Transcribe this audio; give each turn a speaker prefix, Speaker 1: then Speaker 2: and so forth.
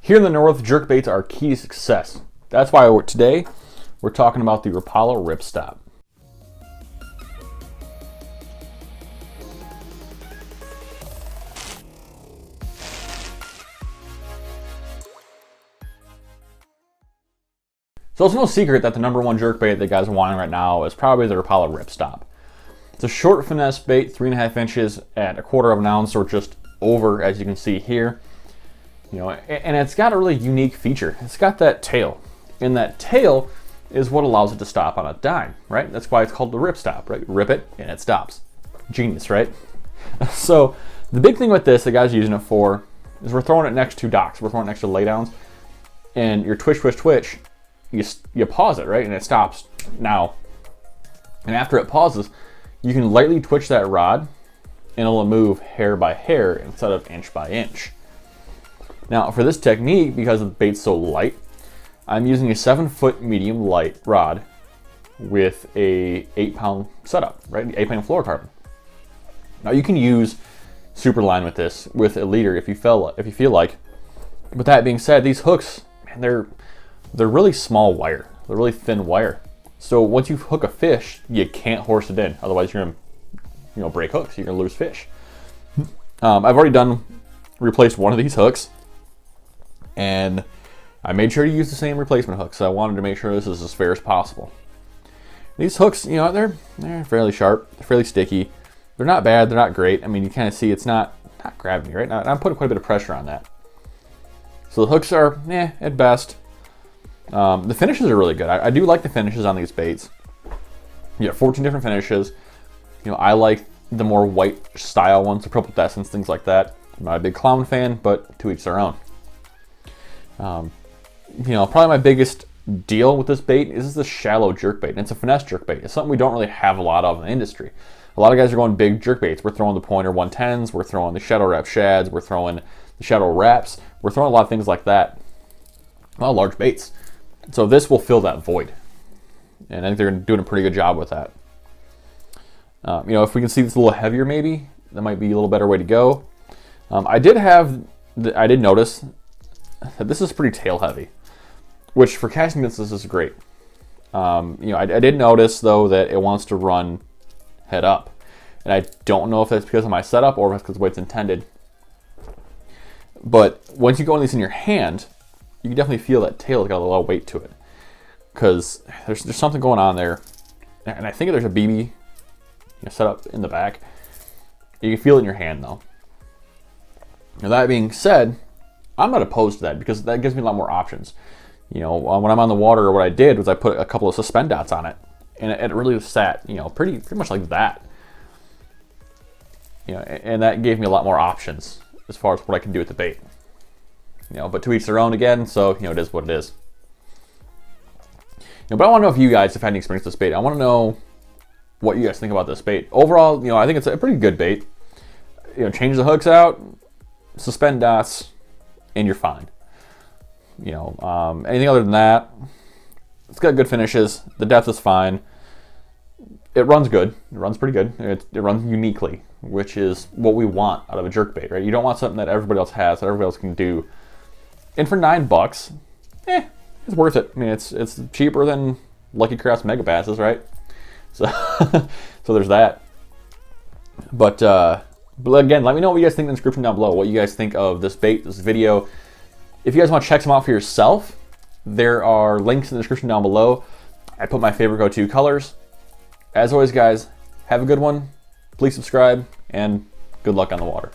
Speaker 1: Here in the north, jerkbaits are key to success. That's why today we're talking about the Rapala Ripstop. So it's no secret that the #1 jerkbait that guys are wanting right now is probably the Rapala Ripstop. It's a short finesse bait, 3.5 inches at 1/4 of an ounce, or just over, as you can see here. You know, and it's got a really unique feature. It's got that tail, and that tail is what allows it to stop on a dime, right? That's why it's called the Ripstop, right? Rip it and it stops. Genius, right? So the big thing with this, the guys are using it for, is we're throwing it next to docks. We're throwing it next to laydowns, and your twitch, twitch, twitch. You pause it, right? And it stops now. And after it pauses, you can lightly twitch that rod and it'll move hair by hair instead of inch by inch. Now for this technique, because the bait's so light, I'm using a 7-foot medium light rod with a 8-pound setup, right? 8-pound fluorocarbon. Now you can use super line with this with a leader if you feel like. But that being said, these hooks, man, they're really small wire. They're really thin wire. So once you hook a fish, you can't horse it in. Otherwise, you're gonna, break hooks. You're gonna lose fish. I've already replaced one of these hooks, and I made sure to use the same replacement hook. So I wanted to make sure this is as fair as possible. These hooks, they're fairly sharp, they're fairly sticky. They're not bad. They're not great. I mean, you kind of see it's not grabbing me, right? Now, I'm putting quite a bit of pressure on that. So the hooks are, at best. The finishes are really good. I do like the finishes on these baits. You got 14 different finishes. I like the more white style ones, the purple essence, things like that. I'm not a big clown fan, but to each their own. Probably my biggest deal with this bait is the shallow jerkbait. And it's a finesse jerkbait. It's something we don't really have a lot of in the industry. A lot of guys are going big jerkbaits. We're throwing the pointer 110s. We're throwing the shadow wrap shads. We're throwing the shadow wraps. We're throwing a lot of things like that. Well, large baits. So this will fill that void. And I think they're doing a pretty good job with that. If we can see this a little heavier maybe, that might be a little better way to go. I did notice that this is pretty tail heavy, which for casting this is great. I did notice though that it wants to run head up. And I don't know if that's because of my setup or if it's because of the way it's intended. But once you go on these in your hand, you can definitely feel that tail's got a lot of weight to it, because there's something going on there, and I think there's a BB set up in the back. You can feel it in your hand though. Now that being said, I'm not opposed to that because that gives me a lot more options. When I'm on the water, what I did was I put a couple of suspend dots on it, and it really sat pretty much like that. And that gave me a lot more options as far as what I can do with the bait. But to each their own again, so, it is what it is. But I want to know if you guys have had any experience with this bait. I want to know what you guys think about this bait. Overall, I think it's a pretty good bait. Change the hooks out, suspend dots, and you're fine. Anything other than that, it's got good finishes. The depth is fine. It runs good. It runs pretty good. It runs uniquely, which is what we want out of a jerkbait, right? You don't want something that everybody else has, that everybody else can do. And for $9, it's worth it. I mean, it's cheaper than Lucky Craft's Mega Passes, right? So, so there's that. But again, let me know what you guys think in the description down below. What you guys think of this bait, this video. If you guys want to check some out for yourself, there are links in the description down below. I put my favorite go-to colors. As always, guys, have a good one. Please subscribe, and good luck on the water.